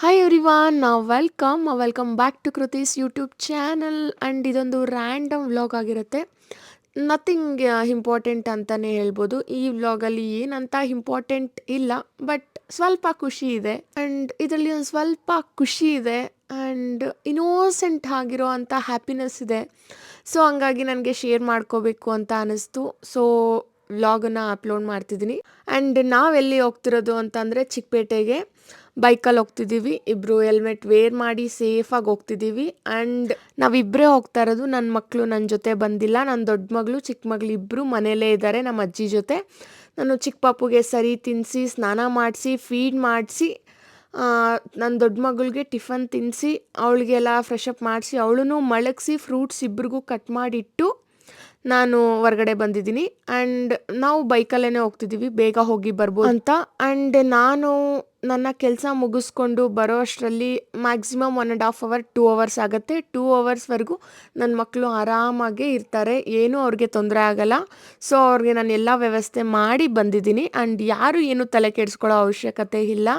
Hi everyone, welcome back to Kriti's YouTube channel. And ಇದೊಂದು random vlog ಆಗಿರುತ್ತೆ. Nothing important ಅಂತಲೇ ಹೇಳ್ಬೋದು. ಈ ವ್ಲಾಗಲ್ಲಿ ಏನಂತ ಇಂಪಾರ್ಟೆಂಟ್ ಇಲ್ಲ, ಬಟ್ ಸ್ವಲ್ಪ ಖುಷಿ ಇದೆ. ಆ್ಯಂಡ್ ಇದರಲ್ಲಿ ಒಂದು ಸ್ವಲ್ಪ ಖುಷಿ ಇದೆ ಆ್ಯಂಡ್ ಇನ್ನೋಸೆಂಟ್ ಆಗಿರೋ ಅಂಥ ಹ್ಯಾಪಿನೆಸ್ ಇದೆ. ಸೊ ಹಂಗಾಗಿ ನನಗೆ ಶೇರ್ ಮಾಡ್ಕೋಬೇಕು ಅಂತ ಅನ್ನಿಸ್ತು. ಸೊ ವ್ಲಾಗನ್ನು ಅಪ್ಲೋಡ್ ಮಾಡ್ತಿದ್ದೀನಿ. ಆ್ಯಂಡ್ ನಾವೆಲ್ಲಿ ಹೋಗ್ತಿರೋದು ಅಂತಂದರೆ ಚಿಕ್ಕಪೇಟೆಗೆ ಬೈಕಲ್ಲಿ ಹೋಗ್ತಿದ್ದೀವಿ. ಇಬ್ಬರು ಹೆಲ್ಮೆಟ್ ವೇರ್ ಮಾಡಿ ಸೇಫಾಗಿ ಹೋಗ್ತಿದ್ದೀವಿ. ಆ್ಯಂಡ್ ನಾವಿಬ್ಬರೇ ಹೋಗ್ತಾ ಇರೋದು. ನನ್ನ ಮಕ್ಕಳು ನನ್ನ ಜೊತೆ ಬಂದಿಲ್ಲ. ನನ್ನ ದೊಡ್ಡ ಮಗಳು ಚಿಕ್ಕ ಮಗಳು ಇಬ್ಬರು ಮನೆಯಲ್ಲೇ ಇದ್ದಾರೆ ನಮ್ಮ ಅಜ್ಜಿ ಜೊತೆ. ನಾನು ಚಿಕ್ಕ ಪಾಪುಗೆ ಸರಿ ತಿನ್ನಿಸಿ ಸ್ನಾನ ಮಾಡಿಸಿ ಫೀಡ್ ಮಾಡಿಸಿ ನನ್ನ ದೊಡ್ಡ ಮಗಳಿಗೆ ಟಿಫನ್ ತಿನ್ನಿಸಿ ಅವಳಿಗೆಲ್ಲ ಫ್ರೆಶ್ ಅಪ್ ಮಾಡಿಸಿ ಅವಳನ್ನು ಮಲಗಿಸಿ ಫ್ರೂಟ್ಸ್ ಇಬ್ರಿಗೂ ಕಟ್ ಮಾಡಿಟ್ಟು ನಾನು ಹೊರಗಡೆ ಬಂದಿದ್ದೀನಿ. ಆ್ಯಂಡ್ ನಾವು ಬೈಕಲ್ಲೇ ಹೋಗ್ತಿದ್ದೀವಿ, ಬೇಗ ಹೋಗಿ ಬರ್ಬೋದು ಅಂತ. ಆ್ಯಂಡ್ ನಾನು ನನ್ನ ಕೆಲಸ ಮುಗಿಸ್ಕೊಂಡು ಬರೋ ಅಷ್ಟರಲ್ಲಿ ಮ್ಯಾಕ್ಸಿಮಮ್ 1.5 ಅವರ್ 2 ಅವರ್ಸ್ ಆಗುತ್ತೆ. 2 ಅವರ್ಸ್ವರೆಗೂ ನನ್ನ ಮಕ್ಕಳು ಆರಾಮಾಗೇ ಇರ್ತಾರೆ, ಏನೂ ಅವ್ರಿಗೆ ತೊಂದರೆ ಆಗಲ್ಲ. ಸೊ ಅವ್ರಿಗೆ ನಾನು ಎಲ್ಲ ವ್ಯವಸ್ಥೆ ಮಾಡಿ ಬಂದಿದ್ದೀನಿ. ಆ್ಯಂಡ್ ಯಾರು ಏನು ತಲೆ ಕೆಡಿಸ್ಕೊಳ್ಳೋ ಅವಶ್ಯಕತೆ ಇಲ್ಲ.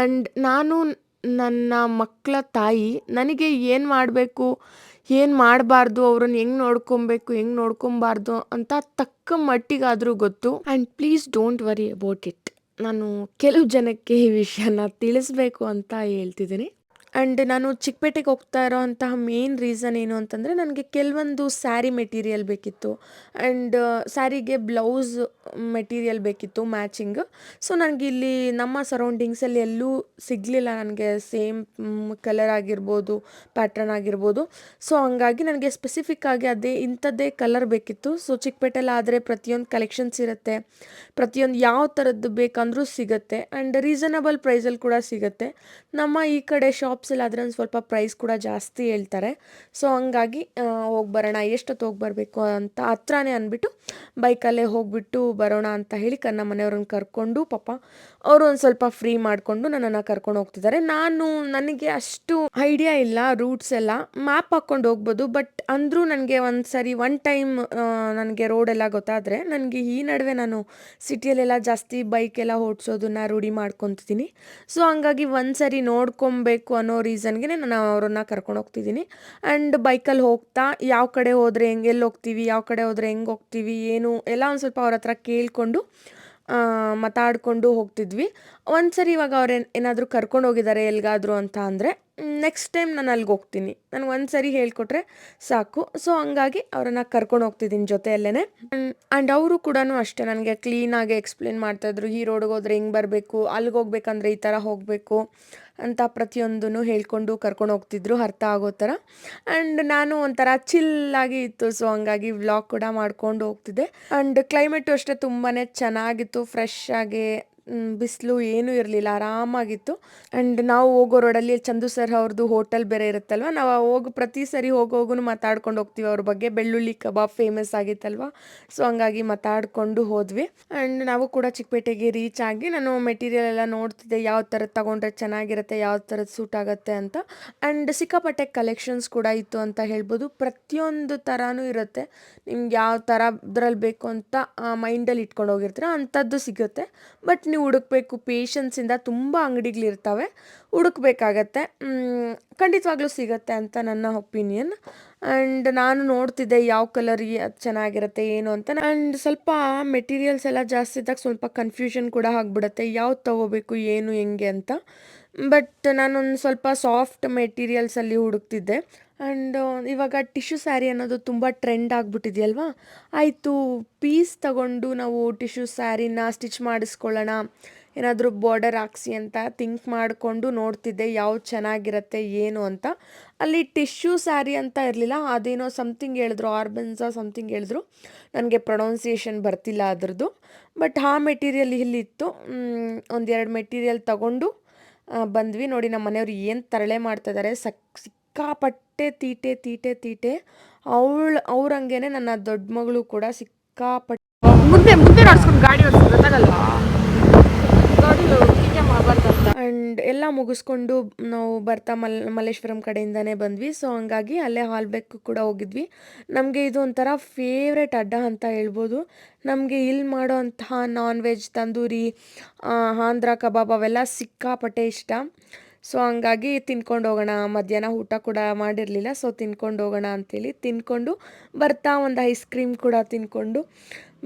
ಆ್ಯಂಡ್ ನಾನು ನನ್ನ ಮಕ್ಕಳ ತಾಯಿ, ನನಗೆ ಏನು ಮಾಡಬೇಕು ಏನು ಮಾಡಬಾರ್ದು, ಅವ್ರನ್ನ ಹೆಂಗೆ ನೋಡ್ಕೊಬೇಕು ಹೆಂಗೆ ನೋಡ್ಕೊಬಾರ್ದು ಅಂತ ತಕ್ಕ ಮಟ್ಟಿಗಾದರೂ ಗೊತ್ತು. And please don't worry about it. ನಾನು ಕೆಲವು ಜನಕ್ಕೆ ಈ ವಿಷಯನ ತಿಳಿಸ್ಬೇಕು ಅಂತ ಹೇಳ್ತಿದ್ದೀನಿ. ಆ್ಯಂಡ್ ನಾನು ಚಿಕ್ಕಪೇಟೆಗೆ ಹೋಗ್ತಾ ಇರೋ ಅಂತಹ ಮೇನ್ ರೀಸನ್ ಏನು ಅಂತಂದರೆ, ನನಗೆ ಕೆಲವೊಂದು ಸ್ಯಾರಿ ಮೆಟೀರಿಯಲ್ ಬೇಕಿತ್ತು. ಆ್ಯಂಡ್ ಸ್ಯಾರಿಗೆ ಬ್ಲೌಸ್ ಮೆಟೀರಿಯಲ್ ಬೇಕಿತ್ತು ಮ್ಯಾಚಿಂಗ್. ಸೊ ನನಗೆ ಇಲ್ಲಿ ನಮ್ಮ ಸರೌಂಡಿಂಗ್ಸಲ್ಲಿ ಎಲ್ಲೂ ಸಿಗಲಿಲ್ಲ ನನಗೆ ಸೇಮ್ ಕಲರ್ ಆಗಿರ್ಬೋದು, ಪ್ಯಾಟ್ರನ್ ಆಗಿರ್ಬೋದು. ಸೊ ಹಂಗಾಗಿ ನನಗೆ ಸ್ಪೆಸಿಫಿಕ್ಕಾಗಿ ಇಂಥದ್ದೇ ಕಲರ್ ಬೇಕಿತ್ತು. ಸೊ ಚಿಕ್ಕಪೇಟೆಲ್ಲ ಆದರೆ ಪ್ರತಿಯೊಂದು ಕಲೆಕ್ಷನ್ಸ್ ಇರುತ್ತೆ, ಪ್ರತಿಯೊಂದು ಯಾವ ಥರದ್ದು ಬೇಕಂದ್ರೂ ಸಿಗುತ್ತೆ. ಆ್ಯಂಡ್ ರೀಸನಬಲ್ ಪ್ರೈಸಲ್ಲಿ ಕೂಡ ಸಿಗುತ್ತೆ. ನಮ್ಮ ಈ ಕಡೆ ಶಾಪ್ಸಲ್ಲಿ ಆದರೆ ಒಂದು ಸ್ವಲ್ಪ ಪ್ರೈಸ್ ಕೂಡ ಜಾಸ್ತಿ ಹೇಳ್ತಾರೆ. ಸೊ ಹಂಗಾಗಿ ಹೋಗಿ ಬರೋಣ, ಎಷ್ಟೊತ್ತು ಹೋಗಿ ಬರಬೇಕು ಅಂತ ಹತ್ರನೇ ಅಂದ್ಬಿಟ್ಟು ಬೈಕಲ್ಲೇ ಹೋಗಿಬಿಟ್ಟು ಬರೋಣ ಅಂತ ಹೇಳಿ ನಮ್ಮ ಮನೆಯವ್ರನ್ನ ಕರ್ಕೊಂಡು, ಪಾಪ ಅವರು ಒಂದು ಸ್ವಲ್ಪ ಫ್ರೀ ಮಾಡಿಕೊಂಡು ನನ್ನನ್ನು ಕರ್ಕೊಂಡು ಹೋಗ್ತಿದ್ದಾರೆ. ನನಗೆ ಅಷ್ಟು ಐಡಿಯಾ ಇಲ್ಲ ರೂಟ್ಸ್ ಎಲ್ಲ, ಮ್ಯಾಪ್ ಹಾಕ್ಕೊಂಡು ಹೋಗ್ಬೋದು. ಬಟ್ ಅಂದರೂ ನನಗೆ ಒನ್ ಟೈಮ್ ನನಗೆ ರೋಡೆಲ್ಲ ಗೊತ್ತಾದರೆ, ನನಗೆ ಈ ನಡುವೆ ನಾನು ಸಿಟಿಯಲ್ಲೆಲ್ಲ ಜಾಸ್ತಿ ಬೈಕೆಲ್ಲ ಓಡಿಸೋದನ್ನ ರೂಢಿ ಮಾಡ್ಕೊತಿದ್ದೀನಿ. ಸೊ ಹಂಗಾಗಿ ಒಂದ್ಸರಿ ನೋಡ್ಕೊಬೇಕು ಅನ್ನೋ ರೀಸನ್ಗೆ ನಾನು ಅವರನ್ನು ಕರ್ಕೊಂಡು ಹೋಗ್ತಿದ್ದೀನಿ. ಆ್ಯಂಡ್ ಬೈಕಲ್ಲಿ ಹೋಗ್ತಾ ಯಾವ ಕಡೆ ಹೋದರೆ ಎಲ್ಲಿ ಹೋಗ್ತೀವಿ, ಯಾವ ಕಡೆ ಹೋದರೆ ಹೆಂಗೆ ಹೋಗ್ತೀವಿ, ಏನು ಎಲ್ಲ ಒಂದು ಸ್ವಲ್ಪ ಅವ್ರ ಹತ್ರ ಕೇಳಿಕೊಂಡು ಮಾತಾಡಿಕೊಂಡು ಹೋಗ್ತಿದ್ವಿ. ಒಂದು ಸರಿ ಇವಾಗ ಅವ್ರು ಏನಾದರೂ ಕರ್ಕೊಂಡು ಹೋಗಿದ್ದಾರೆ ಎಲ್ಲಿಗಾದರೂ ಅಂತ ಅಂದರೆ, ನೆಕ್ಸ್ಟ್ ಟೈಮ್ ನಾನು ಅಲ್ಲಿಗೆ ಹೋಗ್ತೀನಿ. ನನಗೆ ಒಂದು ಸರಿ ಹೇಳ್ಕೊಟ್ರೆ ಸಾಕು. ಸೊ ಹಂಗಾಗಿ ಅವರನ್ನು ಕರ್ಕೊಂಡು ಹೋಗ್ತಿದ್ದೀನಿ ಜೊತೆಯಲ್ಲೇ. ಆ್ಯಂಡ್ ಅವರು ಕೂಡ ಅಷ್ಟೇ ನನಗೆ ಕ್ಲೀನಾಗಿ ಎಕ್ಸ್ಪ್ಲೇನ್ ಮಾಡ್ತಾಯಿದ್ರು. ಈ ರೋಡ್ಗೆ ಹೋದ್ರೆ ಹಿಂಗೆ ಬರಬೇಕು, ಅಲ್ಲಿಗೆ ಹೋಗ್ಬೇಕಂದ್ರೆ ಈ ಥರ ಹೋಗಬೇಕು ಅಂತ ಪ್ರತಿಯೊಂದೂ ಹೇಳ್ಕೊಂಡು ಕರ್ಕೊಂಡು ಹೋಗ್ತಿದ್ರು ಅರ್ಥ ಆಗೋ ಥರ. ಆ್ಯಂಡ್ ನಾನು ಒಂಥರ ಚಿಲ್ಲಾಗಿ ಇತ್ತು. ಸೊ ಹಂಗಾಗಿ ವ್ಲಾಗ್ ಕೂಡ ಮಾಡ್ಕೊಂಡು ಹೋಗ್ತಿದ್ದೆ. ಆ್ಯಂಡ್ ಕ್ಲೈಮೇಟು ಅಷ್ಟೇ ತುಂಬಾ ಚೆನ್ನಾಗಿತ್ತು, ಫ್ರೆಶ್ ಆಗಿ, ಬಿಸಿಲು ಏನೂ ಇರಲಿಲ್ಲ, ಆರಾಮಾಗಿತ್ತು. ಆ್ಯಂಡ್ ನಾವು ಹೋಗೋ ರೋಡಲ್ಲಿ ಚಂದು ಸರ್ ಅವ್ರದ್ದು ಹೋಟೆಲ್ ಬೇರೆ ಇರುತ್ತಲ್ವ, ನಾವು ಪ್ರತಿ ಸರಿ ಹೋಗೋಗೂ ಮಾತಾಡ್ಕೊಂಡು ಹೋಗ್ತೀವಿ ಅವ್ರ ಬಗ್ಗೆ. ಬೆಳ್ಳುಳ್ಳಿ ಕಬಾಬ್ ಫೇಮಸ್ ಆಗಿತ್ತಲ್ವ, ಸೊ ಹಂಗಾಗಿ ಮಾತಾಡಿಕೊಂಡು ಹೋದ್ವಿ. ಆ್ಯಂಡ್ ನಾವು ಕೂಡ ಚಿಕ್ಕಪೇಟೆಗೆ ರೀಚ್ ಆಗಿ ನಾನು ಮೆಟೀರಿಯಲ್ ಎಲ್ಲ ನೋಡ್ತಿದ್ದೆ, ಯಾವ ಥರದ್ದು ತೊಗೊಂಡ್ರೆ ಚೆನ್ನಾಗಿರುತ್ತೆ, ಯಾವ ಥರದ್ದು ಸೂಟ್ ಆಗುತ್ತೆ ಅಂತ. ಆ್ಯಂಡ್ ಸಿಕ್ಕಾಪಟ್ಟೆ ಕಲೆಕ್ಷನ್ಸ್ ಕೂಡ ಇತ್ತು ಅಂತ ಹೇಳ್ಬೋದು. ಪ್ರತಿಯೊಂದು ಥರನೂ ಇರುತ್ತೆ, ನಿಮ್ಗೆ ಯಾವ ಥರದ್ರಲ್ಲಿ ಬೇಕು ಅಂತ ಮೈಂಡಲ್ಲಿ ಇಟ್ಕೊಂಡು ಹೋಗಿರ್ತೀರ ಅಂಥದ್ದು ಸಿಗುತ್ತೆ. ಬಟ್ ನೀವು ಹುಡುಕ್ಬೇಕು ಪೇಷನ್ಸಿಂದ. ತುಂಬ ಅಂಗಡಿಗಳಿರ್ತವೆ, ಹುಡುಕ್ಬೇಕಾಗತ್ತೆ. ಖಂಡಿತವಾಗ್ಲೂ ಸಿಗತ್ತೆ ಅಂತ ನನ್ನ ಒಪಿನಿಯನ್. ಆ್ಯಂಡ್ ನಾನು ನೋಡ್ತಿದ್ದೆ ಯಾವ ಕಲರ್ ಚೆನ್ನಾಗಿರುತ್ತೆ ಏನು ಅಂತ. ಆ್ಯಂಡ್ ಸ್ವಲ್ಪ ಮೆಟೀರಿಯಲ್ಸ್ ಎಲ್ಲ ಜಾಸ್ತಿ ಇದ್ದಾಗ ಸ್ವಲ್ಪ ಕನ್ಫ್ಯೂಷನ್ ಕೂಡ ಆಗಿಬಿಡುತ್ತೆ, ಯಾವ್ದು ತೊಗೋಬೇಕು ಏನು ಹೆಂಗೆ ಅಂತ. ಬಟ್ ನಾನೊಂದು ಸ್ವಲ್ಪ ಸಾಫ್ಟ್ ಮೆಟೀರಿಯಲ್ಸಲ್ಲಿ ಹುಡುಕ್ತಿದ್ದೆ. ಆ್ಯಂಡ್ ಇವಾಗ ಟಿಶ್ಯೂ ಸ್ಯಾರಿ ಅನ್ನೋದು ತುಂಬ ಟ್ರೆಂಡ್ ಆಗಿಬಿಟ್ಟಿದೆಯಲ್ವಾ, ಆಯಿತು ಪೀಸ್ ತಗೊಂಡು ನಾವು ಟಿಶ್ಯೂ ಸ್ಯಾರಿನ ಸ್ಟಿಚ್ ಮಾಡಿಸ್ಕೊಳ್ಳೋಣ, ಏನಾದರೂ ಬಾರ್ಡರ್ ಹಾಕ್ಸಿ ಅಂತ ಥಿಂಕ್ ಮಾಡಿಕೊಂಡು ನೋಡ್ತಿದ್ದೆ ಯಾವ್ದು ಚೆನ್ನಾಗಿರುತ್ತೆ ಏನು ಅಂತ. ಅಲ್ಲಿ ಟಿಶ್ಯೂ ಸ್ಯಾರಿ ಅಂತ ಇರಲಿಲ್ಲ, ಅದೇನೋ ಸಮಥಿಂಗ್ ಹೇಳಿದ್ರು, ಆರ್ಬನ್ಸಾ ಸಮಥಿಂಗ್ ಹೇಳಿದ್ರು, ನನಗೆ ಪ್ರೊನೌನ್ಸಿಯೇಷನ್ ಬರ್ತಿಲ್ಲ ಅದರದ್ದು. ಬಟ್ ಆ ಮೆಟೀರಿಯಲ್ ಇಲ್ಲಿತ್ತು. ಒಂದೆರಡು ಮೆಟೀರಿಯಲ್ ತಗೊಂಡು ಬಂದ್ವಿ. ನೋಡಿ ನಮ್ಮ ಮನೆಯವ್ರು ಏನು ತರಳೆ ಮಾಡ್ತಾಯಿದ್ದಾರೆ, ಸಿಕ್ಕಾಪಟ್ಟೆ ತೀಟೆ ತೀಟೆ ತೀಟೆ. ಅವ್ರಂಗೆ ನನ್ನ ದೊಡ್ಡ ಮಗಳು ಕೂಡ ಸಿಕ್ಕಾಪಟ್ಟೆ ಮುಂದೆ ಮುಂದೆ ನಡ್ಸ್ಕೊಂಡು ಗಾಡಿ ಓಡಿಸೋದು ಗೊತ್ತಾಗಲ್ವಾ, ಗಾಡಿ ಹೀಗೆ ಮಾಡಬಾರ್ದಂತ. ಆ್ಯಂಡ್ ಎಲ್ಲ ಮುಗಿಸ್ಕೊಂಡು ನಾವು ಬರ್ತಾ ಮಲ್ಲೇಶ್ವರಂ ಕಡೆಯಿಂದನೇ ಬಂದ್ವಿ. ಸೊ ಹಂಗಾಗಿ ಅಲ್ಲೇ ಹಾಲ್ಬೆಕ್ ಕೂಡ ಹೋಗಿದ್ವಿ. ನಮಗೆ ಇದು ಒಂಥರ ಫೇವ್ರೆಟ್ ಅಡ್ಡ ಅಂತ ಹೇಳ್ಬೋದು. ನಮಗೆ ಇಲ್ಲಿ ಮಾಡೋ ಅಂತಹ ನಾನ್ ವೆಜ್ ತಂದೂರಿ, ಆಂಧ್ರ ಕಬಾಬ್ ಅವೆಲ್ಲ ಸಿಕ್ಕಾಪಟ್ಟೆ ಇಷ್ಟ. ಸೊ ಹಂಗಾಗಿ ತಿನ್ಕೊಂಡು ಹೋಗೋಣ, ಮಧ್ಯಾಹ್ನ ಊಟ ಕೂಡ ಮಾಡಿರಲಿಲ್ಲ. ಸೊ ತಿನ್ಕೊಂಡು ಹೋಗೋಣ ಅಂತೇಳಿ ತಿನ್ಕೊಂಡು ಬರ್ತಾ ಒಂದು ಐಸ್ ಕ್ರೀಮ್ ಕೂಡ ತಿನ್ಕೊಂಡು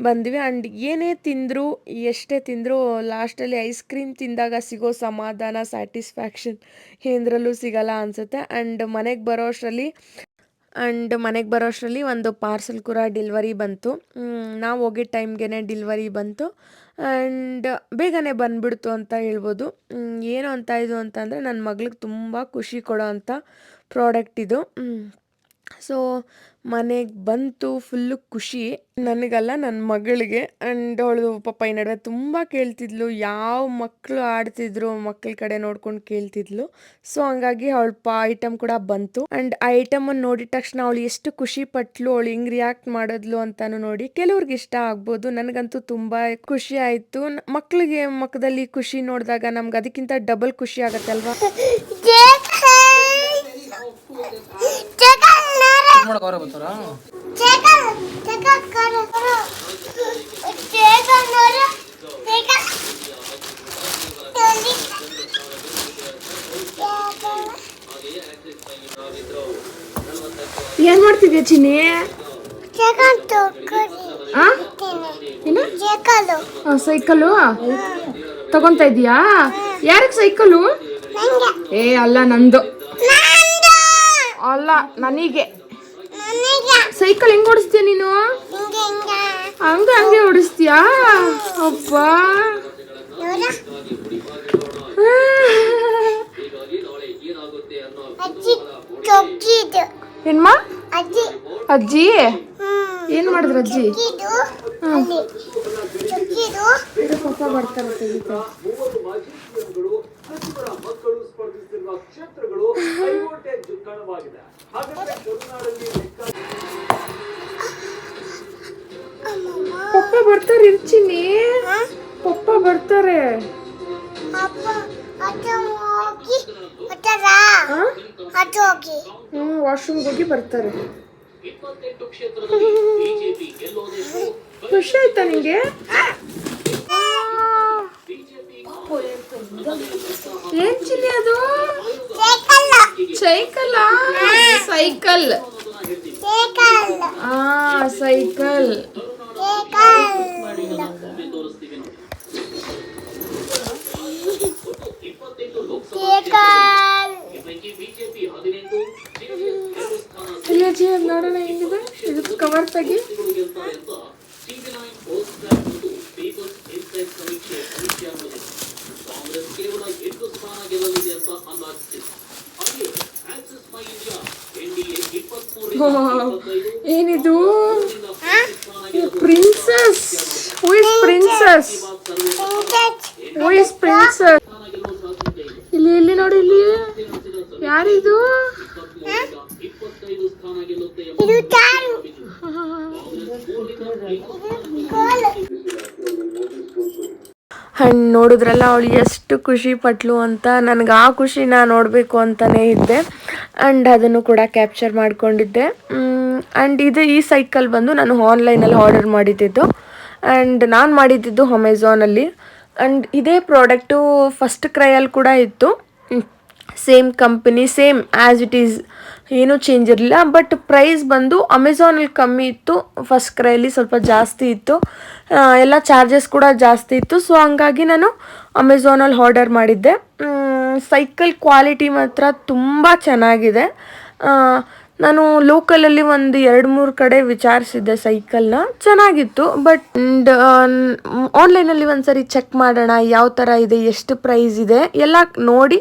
ಬಂದ್ವಿ. ಆ್ಯಂಡ್ ಏನೇ ತಿಂದರೂ ಎಷ್ಟೇ ತಿಂದರೂ ಲಾಸ್ಟಲ್ಲಿ ಐಸ್ ಕ್ರೀಮ್ ತಿಂದಾಗ ಸಿಗೋ ಸಮಾಧಾನ, ಸ್ಯಾಟಿಸ್ಫ್ಯಾಕ್ಷನ್ ಏನರಲ್ಲೂ ಸಿಗಲ್ಲ ಅನಿಸುತ್ತೆ. ಆ್ಯಂಡ್ ಮನೆಗೆ ಬರೋಷ್ಟರಲ್ಲಿ ಒಂದು ಪಾರ್ಸೆಲ್ ಕೂಡ ಡೆಲಿವರಿ ಬಂತು. ನಾವು ಹೋಗಿದ್ದ ಟೈಮ್ಗೆ ಡೆಲಿವರಿ ಬಂತು ಆ್ಯಂಡ್ ಬೇಗನೆ ಬಂದುಬಿಡ್ತು ಅಂತ ಹೇಳ್ಬೋದು. ಏನು ಅಂತ ಇದು ಅಂತಂದರೆ ನನ್ನ ಮಗಳಿಗೆ ತುಂಬ ಖುಷಿ ಕೊಡೋ ಅಂಥ ಪ್ರಾಡಕ್ಟ್ ಇದು. ಸೊ ಮನೆಗೆ ಬಂತು, ಫುಲ್ಲು ಖುಷಿ ನನಗಲ್ಲ, ನನ್ನ ಮಗಳಿಗೆ. ಆ್ಯಂಡ್ ಅವಳು ಪಾಪ ಈ ನಡುವೆ ತುಂಬ ಕೇಳ್ತಿದ್ಲು, ಯಾವ ಮಕ್ಕಳು ಆಡ್ತಿದ್ರು ಮಕ್ಕಳ ಕಡೆ ನೋಡ್ಕೊಂಡು ಕೇಳ್ತಿದ್ಲು. ಸೊ ಹಂಗಾಗಿ ಅವಳ ಐಟಮ್ ಕೂಡ ಬಂತು. ಆ್ಯಂಡ್ ಆ ಐಟಮನ್ನು ನೋಡಿದ ತಕ್ಷಣ ಅವಳು ಎಷ್ಟು ಖುಷಿ ಪಟ್ಲು, ಅವಳು ಹಿಂಗೆ ರಿಯಾಕ್ಟ್ ಮಾಡಿದ್ಲು ಅಂತಾನು ನೋಡಿ ಕೆಲವ್ರಿಗೆ ಇಷ್ಟ ಆಗ್ಬೋದು. ನನಗಂತೂ ತುಂಬ ಖುಷಿ ಆಯಿತು. ಮಕ್ಕಳಿಗೆ ಮುಖದಲ್ಲಿ ಖುಷಿ ನೋಡಿದಾಗ ನಮ್ಗೆ ಅದಕ್ಕಿಂತ ಡಬಲ್ ಖುಷಿ ಆಗುತ್ತೆ ಅಲ್ವಾ. ಏನ್ ಮಾಡ್ತಿದ್ಯಾ ಚಿನ್ನಿ? ಸೈಕಲು ತಗೊಂತ ಇದೀಯಾ? ಯಾರಿಗೆ ಸೈಕಲು? ಏ ಅಲ್ಲ, ನಂದು ಅಲ್ಲ, ನನಗೆ. ಸೈಕಲ್ ಹೆಂಗ್ ಓಡಿಸ್ತೀಯ ನೀನು? ಹಂಗೆ ಓಡಿಸ್ತೀಯಾ? ಅಪ್ಪ ಏನ್ಮ ಅಜ್ಜಿ ಏನ್ ಮಾಡಿದ್ರ ಅಜ್ಜಿ? ಪಾಪ ಬರ್ತಾರ ಪಪ್ಪ ಬರ್ತಾರೆ. ಇರ್ಚಿನಿ ಪಪ್ಪ ಬರ್ತಾರೆ. ವಾಶ್ರೂಮ್ಗೆ ಹೋಗಿ ಬರ್ತಾರೆ. ಖುಷಿ ಆಯ್ತಾ ನಿಂಗೆ? ಏನ್ ಚಿನ್ನಿ ಅದು? ಸೈಕಲ್. Cycle cycle. ನೋಡೋಣ ಹೆಂಗಿದೆ ಇದು. ಕವರ್ ತೆಗಿ. ಏನಿದು? Princess. Who is princess? Who is princess? ಇಲ್ಲಿ ನೋಡಿ, ಇಲ್ಲಿ ಯಾರಿದು? ಹಣ್ಣು ನೋಡಿದ್ರಲ್ಲ ಅವಳು ಎಷ್ಟು ಖುಷಿ ಪಟ್ಲು ಅಂತ. ನನಗೆ ಆ ಖುಷಿನ ನೋಡಬೇಕು ಅಂತಲೇ ಇದ್ದೆ ಆ್ಯಂಡ್ ಅದನ್ನು ಕೂಡ ಕ್ಯಾಪ್ಚರ್ ಮಾಡ್ಕೊಂಡಿದ್ದೆ. ಆ್ಯಂಡ್ ಈ ಸೈಕಲ್ ಬಂದು ನಾನು ಆನ್ಲೈನಲ್ಲಿ ಆರ್ಡರ್ ಮಾಡಿದ್ದಿದ್ದು ಆ್ಯಂಡ್ ನಾನು ಮಾಡಿದ್ದಿದ್ದು ಅಮೆಝಾನಲ್ಲಿ. ಆ್ಯಂಡ್ ಇದೇ ಪ್ರಾಡಕ್ಟು ಫಸ್ಟ್ ಕ್ರೈಯಲ್ಲಿ ಕೂಡ ಇತ್ತು. Same company, same as it is, ಏನೂ ಚೇಂಜ್ ಇರಲಿಲ್ಲ. ಬಟ್ ಪ್ರೈಸ್ ಬಂದು ಅಮೆಝಾನಲ್ಲಿ ಕಮ್ಮಿ ಇತ್ತು, ಫಸ್ಟ್ ಕ್ರೈಯಲ್ಲಿ ಸ್ವಲ್ಪ ಜಾಸ್ತಿ ಇತ್ತು. ಎಲ್ಲ ಚಾರ್ಜಸ್ ಕೂಡ ಜಾಸ್ತಿ ಇತ್ತು. ಸೊ ಹಂಗಾಗಿ ನಾನು ಅಮೆಝಾನಲ್ಲಿ ಆರ್ಡರ್ ಮಾಡಿದ್ದೆ. ಸೈಕಲ್ ಕ್ವಾಲಿಟಿ ಮಾತ್ರ ತುಂಬ ಚೆನ್ನಾಗಿದೆ. ನಾನು ಲೋಕಲಲ್ಲಿ ಒಂದು 2-3 ಕಡೆ ವಿಚಾರಿಸಿದ್ದೆ ಸೈಕಲ್ನ, ಚೆನ್ನಾಗಿತ್ತು. ಬಟ್ ಆನ್ಲೈನಲ್ಲಿ ಒಂದ್ಸರಿ ಚೆಕ್ ಮಾಡೋಣ ಯಾವ ಥರ ಇದೆ, ಎಷ್ಟು ಪ್ರೈಸ್ ಇದೆ ಎಲ್ಲ ನೋಡಿ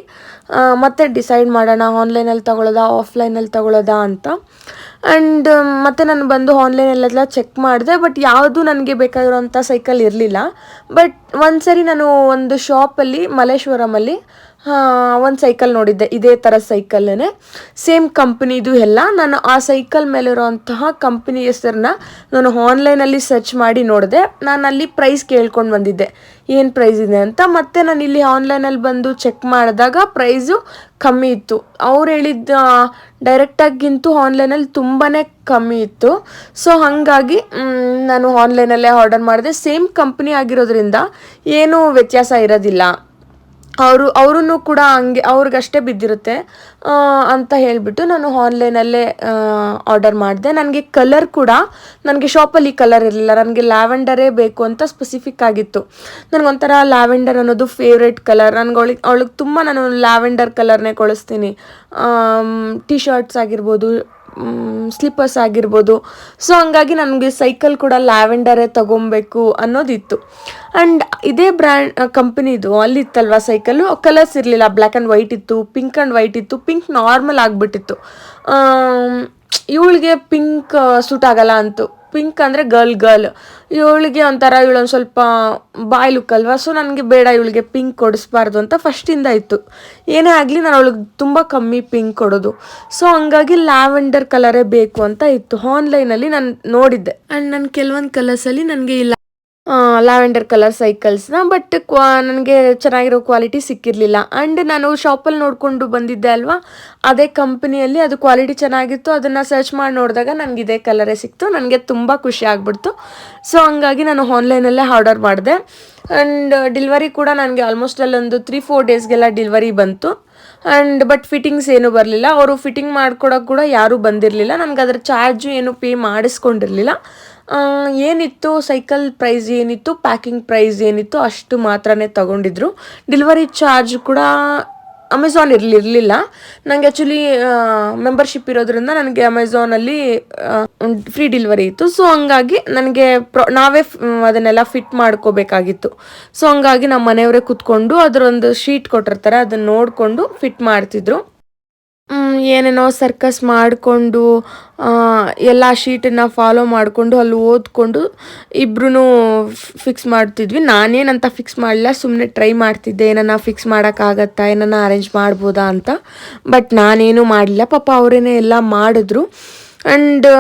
ಮತ್ತೆ ಡಿಸೈಡ್ ಮಾಡೋಣ ಆನ್ಲೈನಲ್ಲಿ ತಗೊಳ್ಳೋದಾ ಆಫ್ಲೈನಲ್ಲಿ ತಗೊಳ್ಳೋದಾ ಅಂತ. ಆ್ಯಂಡ್ ಮತ್ತು ನಾನು ಬಂದು ಆನ್ಲೈನಲ್ಲೆಲ್ಲ ಚೆಕ್ ಮಾಡಿದೆ. ಬಟ್ ಯಾವುದು ನನಗೆ ಬೇಕಾಗಿರೋಂಥ ಸೈಕಲ್ ಇರಲಿಲ್ಲ. ಬಟ್ ಒಂದ್ಸರಿ ನಾನು ಒಂದು ಶಾಪಲ್ಲಿ ಮಲ್ಲೇಶ್ವರಮಲ್ಲಿ ಒಂದು ಸೈಕಲ್ ನೋಡಿದ್ದೆ, ಇದೇ ಥರ ಸೈಕಲ್ಲೇ, ಸೇಮ್ ಕಂಪ್ನಿದು ಎಲ್ಲ. ನಾನು ಆ ಸೈಕಲ್ ಮೇಲಿರೋಂತಹ ಕಂಪ್ನಿ ಹೆಸರನ್ನ ನಾನು ಆನ್ಲೈನಲ್ಲಿ ಸರ್ಚ್ ಮಾಡಿ ನೋಡಿದೆ. ನಾನು ಅಲ್ಲಿ ಪ್ರೈಸ್ ಕೇಳ್ಕೊಂಡು ಬಂದಿದ್ದೆ ಏನು ಪ್ರೈಸ್ ಇದೆ ಅಂತ. ಮತ್ತು ನಾನು ಇಲ್ಲಿ ಆನ್ಲೈನಲ್ಲಿ ಬಂದು ಚೆಕ್ ಮಾಡಿದಾಗ ಪ್ರೈಸು ಕಮ್ಮಿ ಇತ್ತು. ಅವ್ರು ಹೇಳಿದ್ದ ಡೈರೆಕ್ಟಾಗಿಂತೂ ಆನ್ಲೈನಲ್ಲಿ ತುಂಬಾ ಕಮ್ಮಿ ಇತ್ತು. ಸೊ ಹಾಗಾಗಿ ನಾನು ಆನ್ಲೈನಲ್ಲೇ ಆರ್ಡರ್ ಮಾಡಿದೆ. ಸೇಮ್ ಕಂಪ್ನಿ ಆಗಿರೋದ್ರಿಂದ ಏನೂ ವ್ಯತ್ಯಾಸ ಇರೋದಿಲ್ಲ. ಅವರೂ ಕೂಡ ಹಂಗೆ ಅವ್ರಿಗಷ್ಟೇ ಬಿದ್ದಿರುತ್ತೆ ಅಂತ ಹೇಳಿಬಿಟ್ಟು ನಾನು ಆನ್ಲೈನಲ್ಲೇ ಆರ್ಡರ್ ಮಾಡಿದೆ. ನನಗೆ ಕಲರ್ ಕೂಡ ನನಗೆ ಶಾಪಲ್ಲಿ ಕಲರ್ ಇರಲಿಲ್ಲ, ನನಗೆ ಲ್ಯಾವೆಂಡರೇ ಬೇಕು ಅಂತ ಸ್ಪೆಸಿಫಿಕ್ ಆಗಿತ್ತು. ನನಗೊಂಥರ ಲ್ಯಾವೆಂಡರ್ ಅನ್ನೋದು ಫೇವ್ರೇಟ್ ಕಲರ್. ಅವಳಿಗೆ ತುಂಬ ನಾನು ಲ್ಯಾವೆಂಡರ್ ಕಲರ್ನೇ ಕೊಡಿಸ್ತೀನಿ. ಟಿ ಶರ್ಟ್ಸ್ ಆಗಿರ್ಬೋದು, ಸ್ಲಿಪ್ಪರ್ಸ್ ಆಗಿರ್ಬೋದು. ಸೊ ಹಂಗಾಗಿ ನನಗೆ ಸೈಕಲ್ ಕೂಡ ಲ್ಯಾವೆಂಡರೇ ತೊಗೊಬೇಕು ಅನ್ನೋದಿತ್ತು. ಆ್ಯಂಡ್ ಇದೇ ಕಂಪನಿದು ಅಲ್ಲಿತ್ತಲ್ವ ಸೈಕಲ್ಲು, ಕಲರ್ಸ್ ಇರಲಿಲ್ಲ. ಬ್ಲ್ಯಾಕ್ ಆ್ಯಂಡ್ ವೈಟ್ ಇತ್ತು, ಪಿಂಕ್ ಆ್ಯಂಡ್ ವೈಟ್ ಇತ್ತು. ಪಿಂಕ್ ನಾರ್ಮಲ್ ಆಗಿಬಿಟ್ಟಿತ್ತು. ಇವಳಿಗೆ ಪಿಂಕ್ ಸೂಟ್ ಆಗಲ್ಲ ಅಂತು. ಪಿಂಕ್ ಅಂದರೆ ಗರ್ಲ್ ಇವಳಿಗೆ ಒಂಥರ ಇವಳೊಂದು ಸ್ವಲ್ಪ ಬಾಯ್ ಲುಕ್ ಅಲ್ವಾ. ಸೊ ನನಗೆ ಬೇಡ, ಇವಳಿಗೆ ಪಿಂಕ್ ಕೊಡಿಸ್ಬಾರ್ದು ಅಂತ ಫಸ್ಟಿಂದ ಇತ್ತು. ಏನೇ ಆಗಲಿ ನಾನು ಅವಳಿಗೆ ತುಂಬ ಕಮ್ಮಿ ಪಿಂಕ್ ಕೊಡೋದು. ಸೊ ಹಂಗಾಗಿ ಲ್ಯಾವೆಂಡರ್ ಕಲರೇ ಬೇಕು ಅಂತ ಇತ್ತು. ಆನ್ಲೈನಲ್ಲಿ ನಾನು ನೋಡಿದ್ದೆ ಆ್ಯಂಡ್ ನಾನು ಕೆಲವೊಂದು ಕಲರ್ಸಲ್ಲಿ ನನಗೆ ಇಲ್ಲ ಲ್ಯಾವೆಂಡರ್ ಕಲರ್ ಸೈಕಲ್ಸ್ನ, ಬಟ್ ನನಗೆ ಚೆನ್ನಾಗಿರೋ ಕ್ವಾಲಿಟಿ ಸಿಕ್ಕಿರಲಿಲ್ಲ. ಆ್ಯಂಡ್ ನಾನು ಶಾಪಲ್ಲಿ ನೋಡಿಕೊಂಡು ಬಂದಿದ್ದೆ ಅಲ್ವಾ, ಅದೇ ಕಂಪ್ನಿಯಲ್ಲಿ ಅದು ಕ್ವಾಲಿಟಿ ಚೆನ್ನಾಗಿತ್ತು. ಅದನ್ನು ಸರ್ಚ್ ಮಾಡಿ ನೋಡಿದಾಗ ನನಗೆ ಇದೇ ಕಲರೇ ಸಿಕ್ತು. ನನಗೆ ತುಂಬ ಖುಷಿ ಆಗ್ಬಿಡ್ತು. ಸೊ ಹಂಗಾಗಿ ನಾನು ಆನ್ಲೈನಲ್ಲೇ ಆರ್ಡರ್ ಮಾಡಿದೆ. ಆ್ಯಂಡ್ ಡೆಲಿವರಿ ಕೂಡ ನನಗೆ ಆಲ್ಮೋಸ್ಟ್ ಅಲ್ಲೊಂದು 3-4 ಡೇಸ್ಗೆಲ್ಲ ಡೆಲಿವರಿ ಬಂತು. ಬಟ್ ಫಿಟ್ಟಿಂಗ್ಸ್ ಏನೂ ಬರಲಿಲ್ಲ. ಅವರು ಫಿಟ್ಟಿಂಗ್ ಮಾಡ್ಕೊಡೋಕೆ ಕೂಡ ಯಾರೂ ಬಂದಿರಲಿಲ್ಲ. ನನಗೆ ಅದರ ಚಾರ್ಜು ಏನು ಪೇ ಮಾಡಿಸ್ಕೊಂಡಿರಲಿಲ್ಲ. ಏನಿತ್ತು ಸೈಕಲ್ ಪ್ರೈಸ್ ಏನಿತ್ತು, ಪ್ಯಾಕಿಂಗ್ ಪ್ರೈಸ್ ಏನಿತ್ತು ಅಷ್ಟು ಮಾತ್ರನೇ ತಗೊಂಡಿದ್ರು. ಡೆಲಿವರಿ ಚಾರ್ಜ್ ಕೂಡ ಅಮೆಝಾನ್ ಇರಲಿಲ್ಲ. ನನಗೆ ಆ್ಯಕ್ಚುಲಿ ಮೆಂಬರ್ಶಿಪ್ ಇರೋದ್ರಿಂದ ನನಗೆ ಅಮೆಝಾನಲ್ಲಿ ಫ್ರೀ ಡೆಲಿವರಿ ಇತ್ತು. ಸೊ ಹಂಗಾಗಿ ನನಗೆ ನಾವೇ ಅದನ್ನೆಲ್ಲ ಫಿಟ್ ಮಾಡ್ಕೋಬೇಕಾಗಿತ್ತು. ಸೊ ಹಂಗಾಗಿ ನಮ್ಮ ಮನೆಯವರೇ ಕೂತ್ಕೊಂಡು ಅದರೊಂದು ಶೀಟ್ ಕೊಟ್ಟಿರ್ತಾರೆ, ಅದನ್ನು ನೋಡಿಕೊಂಡು ಫಿಟ್ ಮಾಡ್ತಿದ್ರು. ಏನೇನೋ ಸರ್ಕಸ್ ಮಾಡಿಕೊಂಡು ಎಲ್ಲ ಶೀಟನ್ನು ಫಾಲೋ ಮಾಡಿಕೊಂಡು ಅಲ್ಲಿ ಓದ್ಕೊಂಡು ಇಬ್ಬರೂ ಫಿಕ್ಸ್ ಮಾಡ್ತಿದ್ವಿ. ನಾನೇನಂತ ಫಿಕ್ಸ್ ಮಾಡಲಿಲ್ಲ, ಸುಮ್ಮನೆ ಟ್ರೈ ಮಾಡ್ತಿದ್ದೆ ಏನನ್ನ ಫಿಕ್ಸ್ ಮಾಡೋಕ್ಕಾಗತ್ತಾ, ಏನನ್ನ ಅರೇಂಜ್ ಮಾಡ್ಬೋದಾ ಅಂತ. ಬಟ್ ನಾನೇನು ಮಾಡಲಿಲ್ಲ. ಪಾಪ ಅವರೇನೇ ಎಲ್ಲ ಮಾಡಿದ್ರು. ಆ್ಯಂಡ್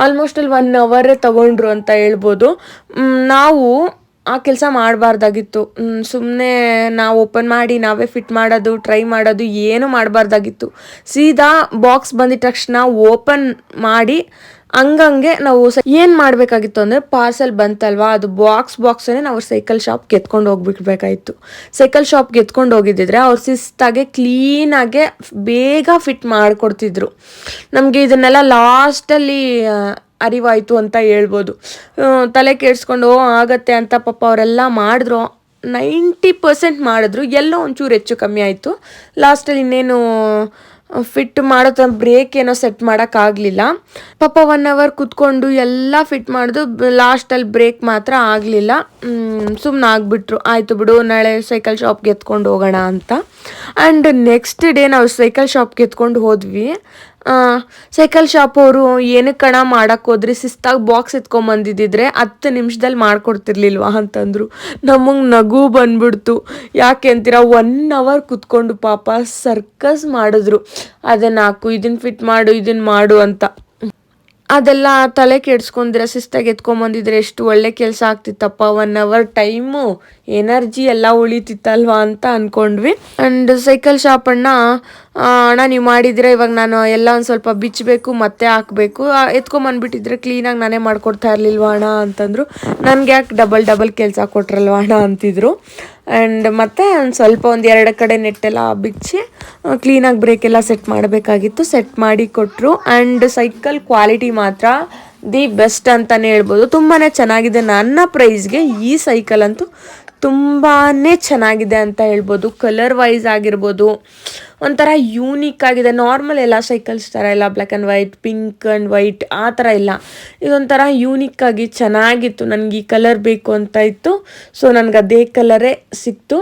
ಆಲ್ಮೋಸ್ಟ್ ಅಲ್ಲಿ 1 ಅವರೇ ತಗೊಂಡ್ರು ಅಂತ ಹೇಳ್ಬೋದು. ನಾವು ಆ ಕೆಲಸ ಮಾಡಬಾರ್ದಾಗಿತ್ತು. ಸುಮ್ಮನೆ ನಾವು ಓಪನ್ ಮಾಡಿ ನಾವೇ ಫಿಟ್ ಮಾಡೋದು, ಟ್ರೈ ಮಾಡೋದು ಏನೂ ಮಾಡಬಾರ್ದಾಗಿತ್ತು. ಸೀದಾ ಬಾಕ್ಸ್ ಬಂದಿದ ತಕ್ಷಣ ಓಪನ್ ಮಾಡಿ ಹಂಗಂಗೆ ನಾವು ಏನು ಮಾಡಬೇಕಾಗಿತ್ತು ಅಂದರೆ, ಪಾರ್ಸೆಲ್ ಬಂತಲ್ವಾ, ಅದು ಬಾಕ್ಸನ್ನೇ ನಾವು ಸೈಕಲ್ ಶಾಪ್ಗೆ ಎತ್ಕೊಂಡು ಹೋಗ್ಬಿಡ್ಬೇಕಾಗಿತ್ತು. ಸೈಕಲ್ ಶಾಪ್ಗೆ ಎತ್ಕೊಂಡು ಹೋಗಿದ್ದಿದ್ರೆ ಅವ್ರು ಶಿಸ್ತಾಗೆ ಕ್ಲೀನಾಗೆ ಬೇಗ ಫಿಟ್ ಮಾಡಿಕೊಡ್ತಿದ್ರು. ನಮಗೆ ಇದನ್ನೆಲ್ಲ ಲಾಸ್ಟಲ್ಲಿ ಅರಿವಾಯಿತು ಅಂತ ಹೇಳ್ಬೋದು. ತಲೆ ಕೆಡಿಸ್ಕೊಂಡು ಆಗತ್ತೆ ಅಂತ ಪಾಪ ಅವರೆಲ್ಲ ಮಾಡಿದ್ರು. 90% ಮಾಡಿದ್ರು. ಎಲ್ಲೋ ಒಂಚೂರು ಹೆಚ್ಚು ಕಮ್ಮಿ ಆಯಿತು. ಲಾಸ್ಟಲ್ಲಿ ಇನ್ನೇನು ಫಿಟ್ ಮಾಡೋ ಬ್ರೇಕ್ ಏನೋ ಸೆಟ್ ಮಾಡೋಕ್ಕಾಗಲಿಲ್ಲ. ಪಾಪ 1 ಅವರ್ ಕೂತ್ಕೊಂಡು ಎಲ್ಲ ಫಿಟ್ ಮಾಡಿದ್ರು. ಲಾಸ್ಟಲ್ಲಿ ಬ್ರೇಕ್ ಮಾತ್ರ ಆಗಲಿಲ್ಲ. ಸುಮ್ಮನೆ ಆಗಿಬಿಟ್ರು. ಆಯಿತು ಬಿಡು, ನಾಳೆ ಸೈಕಲ್ ಶಾಪ್ಗೆ ಎತ್ಕೊಂಡು ಹೋಗೋಣ ಅಂತ. ಆ್ಯಂಡ್ ನೆಕ್ಸ್ಟ್ ಡೇ ನಾವು ಸೈಕಲ್ ಶಾಪ್ಗೆ ಎತ್ಕೊಂಡು ಹೋದ್ವಿ. ಸೈಕಲ್ ಶಾಪ್ ಅವರು ಏನಕ್ಕೆ ಕಣ ಮಾಡೋಕ್ಕೆ ಹೋದ್ರಿ, ಶಿಸ್ತಾಗಿ ಬಾಕ್ಸ್ ಎತ್ಕೊಂಬಂದಿದ್ದಿದ್ರೆ 10 ನಿಮಿಷದಲ್ಲಿ ಮಾಡಿಕೊಡ್ತಿರ್ಲಿಲ್ವಾ ಅಂತಂದರು. ನಮಗೆ ನಗು ಬಂದ್ಬಿಡ್ತು. ಯಾಕೆ ಅಂತೀರಾ, 1 ಅವರ್ ಕೂತ್ಕೊಂಡು ಪಾಪ ಸರ್ಕಸ್ ಮಾಡಿದ್ರು. ಅದನ್ನು ಹಾಕು, ಇದನ್ನು ಫಿಟ್ ಮಾಡು, ಇದನ್ನು ಮಾಡು ಅಂತ. ಅದೆಲ್ಲ ತಲೆ ಕೆಡ್ಸ್ಕೊಂಡ್ರೆ ಶಿಸ್ತಾಗಿ ಎತ್ಕೊಂಬಂದಿದ್ರೆ ಎಷ್ಟು ಒಳ್ಳೆ ಕೆಲಸ ಆಗ್ತಿತ್ತಪ್ಪ. 1 ಅವರ್ ಟೈಮು, ಎನರ್ಜಿ ಎಲ್ಲ ಉಳಿತಿತ್ತಲ್ವಾ ಅಂತ ಅಂದ್ಕೊಂಡ್ವಿ. ಆ್ಯಂಡ್ ಸೈಕಲ್ ಶಾಪಣ್ಣ, ಅಣ್ಣ ನೀವು ಮಾಡಿದರೆ ಇವಾಗ ನಾನು ಎಲ್ಲ ಒಂದು ಸ್ವಲ್ಪ ಬಿಚ್ಚಬೇಕು ಮತ್ತೆ ಹಾಕಬೇಕು, ಎತ್ಕೊಂಬಂದ್ಬಿಟ್ಟಿದ್ರೆ ಕ್ಲೀನಾಗಿ ನಾನೇ ಮಾಡ್ಕೊಡ್ತಾ ಇರಲಿಲ್ವ ಅಣ್ಣ ಅಂತಂದರು. ನನಗೆ ಯಾಕೆ ಡಬಲ್ ಕೆಲಸ ಕೊಟ್ರಲ್ವ ಅಣ್ಣ ಅಂತಿದ್ರು. ಆ್ಯಂಡ್ ಮತ್ತೆ ಒಂದು ಸ್ವಲ್ಪ 1-2 ಕಡೆ ನೆಟ್ಟೆಲ್ಲ ಬಿಚ್ಚಿ ಕ್ಲೀನಾಗಿ ಬ್ರೇಕೆಲ್ಲ ಸೆಟ್ ಮಾಡಬೇಕಾಗಿತ್ತು. ಸೆಟ್ ಮಾಡಿ ಕೊಟ್ಟರು. ಆ್ಯಂಡ್ ಸೈಕಲ್ ಕ್ವಾಲಿಟಿ ಮಾತ್ರ ದಿ ಬೆಸ್ಟ್ ಅಂತಲೇ ಹೇಳ್ಬೋದು. ತುಂಬಾ ಚೆನ್ನಾಗಿದೆ. ನನ್ನ ಪ್ರೈಸ್ಗೆ ಈ ಸೈಕಲ್ ಅಂತೂ ತುಂಬಾ ಚೆನ್ನಾಗಿದೆ ಅಂತ ಹೇಳ್ಬೋದು. ಕಲರ್ ವೈಸ್ ಆಗಿರ್ಬೋದು, ಒಂಥರ ಯೂನಿಕ್ ಆಗಿದೆ. ನಾರ್ಮಲ್ ಎಲ್ಲ ಸೈಕಲ್ಸ್ ಥರ ಎಲ್ಲ black and white, pink and white ಆ ಥರ ಇಲ್ಲ. ಇದೊಂಥರ ಯೂನಿಕ್ಕಾಗಿ ಚೆನ್ನಾಗಿತ್ತು. ನನಗೆ ಈ ಕಲರ್ ಬೇಕು ಅಂತ ಇತ್ತು. ಸೊ ನನಗೆ ಅದೇ ಕಲರೇ ಸಿಕ್ತು.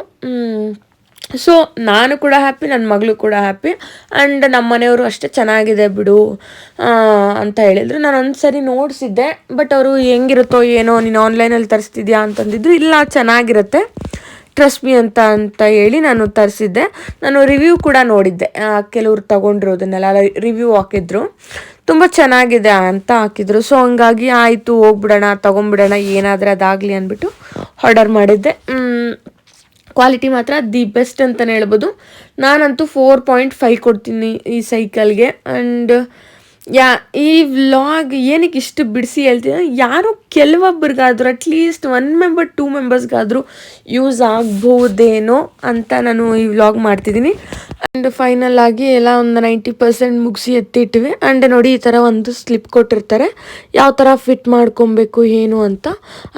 ಸೊ ನಾನು ಕೂಡ ಹ್ಯಾಪಿ, ನನ್ನ ಮಗಳು ಕೂಡ ಹ್ಯಾಪಿ. ಆ್ಯಂಡ್ ನಮ್ಮ ಮನೆಯವರು ಅಷ್ಟೇ ಚೆನ್ನಾಗಿದೆ ಬಿಡು ಅಂತ ಹೇಳಿದರು. ನಾನು ಒಂದು ಸರಿ ನೋಡಿಸಿದ್ದೆ, ಬಟ್ ಅವರು ಹೆಂಗಿರುತ್ತೋ ಏನೋ, ನೀನು ಆನ್ಲೈನಲ್ಲಿ ತರಿಸ್ತಿದ್ಯಾ ಅಂತಂದಿದ್ರು. ಇಲ್ಲ, ಚೆನ್ನಾಗಿರುತ್ತೆ, ಟ್ರಸ್ಟ್ ಮೀ ಅಂತ ಹೇಳಿ ನಾನು ತರಿಸಿದ್ದೆ. ನಾನು ರಿವ್ಯೂ ಕೂಡ ನೋಡಿದ್ದೆ, ಕೆಲವ್ರು ತೊಗೊಂಡಿರೋದನ್ನೆಲ್ಲ ರಿವ್ಯೂ ಹಾಕಿದ್ರು. ತುಂಬ ಚೆನ್ನಾಗಿದೆ ಅಂತ ಹಾಕಿದ್ರು. ಸೊ ಹಂಗಾಗಿ ಆಯಿತು, ಹೋಗ್ಬಿಡೋಣ, ತೊಗೊಂಬಿಡೋಣ, ಏನಾದರೆ ಅದಾಗಲಿ ಅಂದ್ಬಿಟ್ಟು ಆರ್ಡರ್ ಮಾಡಿದ್ದೆ. ಕ್ವಾಲಿಟಿ ಮಾತ್ರ ದಿ ಬೆಸ್ಟ್ ಅಂತಲೇ ಹೇಳ್ಬೋದು. ನಾನಂತೂ 4.5 ಕೊಡ್ತೀನಿ ಈ ಸೈಕಲ್ಗೆ. ಆ್ಯಂಡ್ ಯಾ ಈ ವ್ಲಾಗ್ ಏನಕ್ಕೆ ಇಷ್ಟು ಬಿಡಿಸಿ ಹೇಳ್ತೀನಿ, ಯಾರೋ ಕೆಲವೊಬ್ಬರಿಗಾದ್ರೂ ಅಟ್ಲೀಸ್ಟ್ 1 ಮೆಂಬರ್ 2 ಮೆಂಬರ್ಸ್ಗಾದರೂ ಯೂಸ್ ಆಗ್ಬೋದೇನೋ ಅಂತ ನಾನು ಈ ವ್ಲಾಗ್ ಮಾಡ್ತಿದ್ದೀನಿ. ಆ್ಯಂಡ್ ಫೈನಲ್ ಆಗಿ ಎಲ್ಲ ಒಂದು 90% ಮುಗಿಸಿ ಎತ್ತಿಟ್ವಿ. ಆ್ಯಂಡ್ ನೋಡಿ ಈ ಥರ ಒಂದು ಸ್ಲಿಪ್ ಕೊಟ್ಟಿರ್ತಾರೆ, ಯಾವ ಥರ ಫಿಟ್ ಮಾಡ್ಕೊಬೇಕು ಏನು ಅಂತ.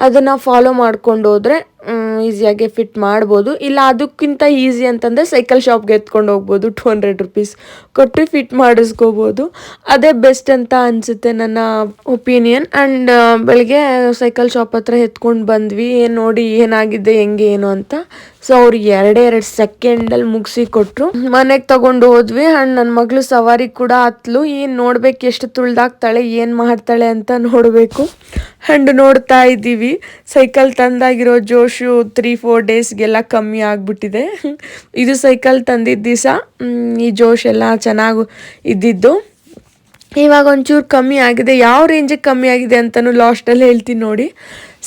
ಅದನ್ನು ಫಾಲೋ ಮಾಡ್ಕೊಂಡು ಹೋದರೆ ಈಸಿಯಾಗಿ ಫಿಟ್ ಮಾಡ್ಬೋದು. ಇಲ್ಲ ಅದಕ್ಕಿಂತ ಈಸಿ ಅಂತಂದರೆ ಸೈಕಲ್ ಶಾಪ್ಗೆ ಎತ್ಕೊಂಡು ಹೋಗ್ಬೋದು, 200 ರುಪೀಸ್ ಕೊಟ್ಟು ಫಿಟ್ ಮಾಡಿಸ್ಕೋಬೋದು. ಅದೇ ಬೆಸ್ಟ್ ಅಂತ ಅನಿಸುತ್ತೆ ನನ್ನ ಒಪಿನಿಯನ್. ಆ್ಯಂಡ್ ಬೆಳಗ್ಗೆ ಸೈಕಲ್ ಶಾಪ್ ಹತ್ರ ಎತ್ಕೊಂಡು ಬಂದ್ವಿ, ನೋಡಿ ಏನಾಗಿದೆ ಹೆಂಗೆ ಏನು ಅಂತ. ಸೊ ಅವ್ರು 2 ಸೆಕೆಂಡಲ್ಲಿ ಮುಗಿಸಿ ಕೊಟ್ಟರು. ಮನೆಗೆ ತಗೊಂಡು ಹೋದ್ವಿ. ಆ್ಯಂಡ್ ನನ್ನ ಮಗಳು ಸವಾರಿ ಕೂಡ ಹತ್ಲು. ಏನು ನೋಡ್ಬೇಕು, ಎಷ್ಟು ತುಳ್ದಾಕ್ತಾಳೆ, ಏನು ಮಾಡ್ತಾಳೆ ಅಂತ ನೋಡಬೇಕು. ಆ್ಯಂಡ್ ನೋಡ್ತಾ ಇದ್ದೀವಿ, ಸೈಕಲ್ ತಂದಾಗಿರೋ ಜೋಶು 3-4 ಡೇಸ್ಗೆಲ್ಲ ಕಮ್ಮಿ ಆಗಿಬಿಟ್ಟಿದೆ. ಇದು ಸೈಕಲ್ ತಂದಿದ್ದ ದಿವಸ ಈ ಜೋಶ್ ಎಲ್ಲ ಚೆನ್ನಾಗಿ ಇದ್ದಿದ್ದು. ಇವಾಗ ಒಂಚೂರು ಕಮ್ಮಿ ಆಗಿದೆ. ಯಾವ ರೇಂಜಿಗೆ ಕಮ್ಮಿ ಆಗಿದೆ ಅಂತಲೂ ಲಾಸ್ಟಲ್ಲಿ ಹೇಳ್ತೀನಿ ನೋಡಿ.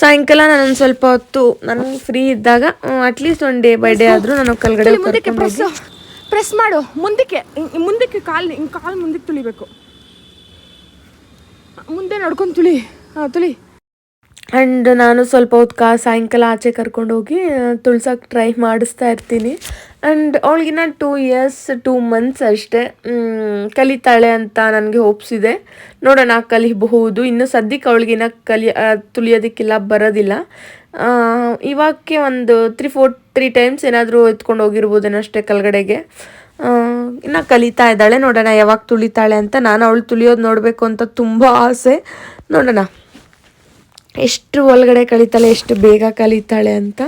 ಸಾಯಂಕಾಲ ನಾನು ಸ್ವಲ್ಪ ಹೊತ್ತು ನನಗೆ ಫ್ರೀ ಇದ್ದಾಗ ಅಟ್ಲೀಸ್ಟ್ 1 ಡೇ ಬೈ ಡೇ ಆದರೂ ನಾನು ಕೆಳಗಡೆ ಪ್ರೆಸ್ ಮಾಡು, ಮುಂದಕ್ಕೆ ಕಾಲು ಮುಂದಕ್ಕೆ ತುಳಿಬೇಕು, ಮುಂದೆ ನಡ್ಕೊಂಡು ತುಳಿ. ಆ್ಯಂಡ್ ನಾನು ಸ್ವಲ್ಪ ಹೊತ್ತು ಸಾಯಂಕಾಲ ಆಚೆ ಕರ್ಕೊಂಡೋಗಿ ತುಳ್ಸೋಕ್ಕೆ ಟ್ರೈ ಮಾಡಿಸ್ತಾ ಇರ್ತೀನಿ. ಆ್ಯಂಡ್ ಅವಳಿಗಿನ್ನ 2 ಇಯರ್ಸ್ 2 ಮಂತ್ಸ್ ಅಷ್ಟೇ. ಕಲಿತಾಳೆ ಅಂತ ನನಗೆ ಹೋಪ್ಸ್ ಇದೆ. ನೋಡೋಣ, ಕಲಿಬಹುದು. ಇನ್ನು ಸದ್ಯಕ್ಕೆ ಅವಳಿಗಿನ್ನ ತುಳಿಯೋದಕ್ಕೆಲ್ಲ ಬರೋದಿಲ್ಲ. ಇವಾಗಕ್ಕೆ ಒಂದು 3 ಟೈಮ್ಸ್ ಏನಾದರೂ ಎತ್ಕೊಂಡು ಹೋಗಿರ್ಬೋದೇನೋ ಅಷ್ಟೇ ಕೆಳಗಡೆಗೆ. ಇನ್ನು ಕಲಿತಾ ಇದ್ದಾಳೆ. ನೋಡೋಣ ಯಾವಾಗ ತುಳಿತಾಳೆ ಅಂತ. ನಾನು ಅವಳು ತುಳಿಯೋದು ನೋಡಬೇಕು ಅಂತ ತುಂಬ ಆಸೆ. ನೋಡೋಣ ಎಷ್ಟು ಒಳಗಡೆ ಕಲಿತಾಳೆ, ಎಷ್ಟು ಬೇಗ ಕಲಿತಾಳೆ ಅಂತ.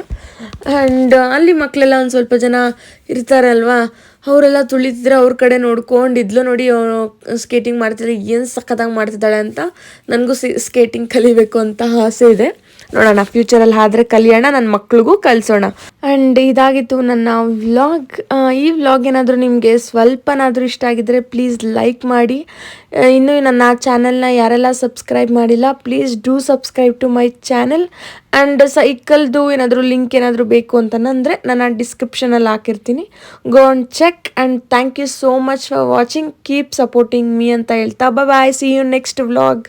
ಆ್ಯಂಡ್ ಅಲ್ಲಿ ಮಕ್ಕಳೆಲ್ಲ ಒಂದು ಸ್ವಲ್ಪ ಜನ ಇರ್ತಾರಲ್ವಾ, ಅವರೆಲ್ಲ ತುಳಿತಿದ್ರೆ ಅವ್ರ ಕಡೆ ನೋಡ್ಕೊಂಡಿದ್ಲು. ನೋಡಿ ಸ್ಕೇಟಿಂಗ್ ಮಾಡ್ತಿದ್ರೆ ಏನು ಸಖತ್ತಾಗಿ ಮಾಡ್ತಿದ್ದಾಳೆ ಅಂತ. ನನಗೂ ಸ್ಕೇಟಿಂಗ್ ಕಲಿಬೇಕು ಅಂತ ಆಸೆ ಇದೆ. ನೋಡೋಣ, ಫ್ಯೂಚರಲ್ಲಿ ಆದರೆ ಕಲಿಯೋಣ, ನನ್ನ ಮಕ್ಳಿಗೂ ಕಲಿಸೋಣ. ಆ್ಯಂಡ್ ಇದಾಗಿತ್ತು ನನ್ನ ವ್ಲಾಗ್. ಈ ವ್ಲಾಗ್ ಏನಾದರೂ ನಿಮಗೆ ಸ್ವಲ್ಪನಾದರೂ ಇಷ್ಟ ಆಗಿದ್ದರೆ ಪ್ಲೀಸ್ ಲೈಕ್ ಮಾಡಿ. ಇನ್ನೂ ನನ್ನ ಚಾನಲ್ನ ಯಾರೆಲ್ಲ ಸಬ್ಸ್ಕ್ರೈಬ್ ಮಾಡಿಲ್ಲ, please do subscribe to my channel. And ಸೈಕಲ್ದು ಏನಾದರೂ ಲಿಂಕ್ ಏನಾದರೂ ಬೇಕು ಅಂತಂದರೆ ನಾನು ಡಿಸ್ಕ್ರಿಪ್ಷನಲ್ಲಿ ಹಾಕಿರ್ತೀನಿ, go and check. And thank you so much for watching, keep supporting me ಅಂತ ಹೇಳ್ತಾ bye, see you next vlog.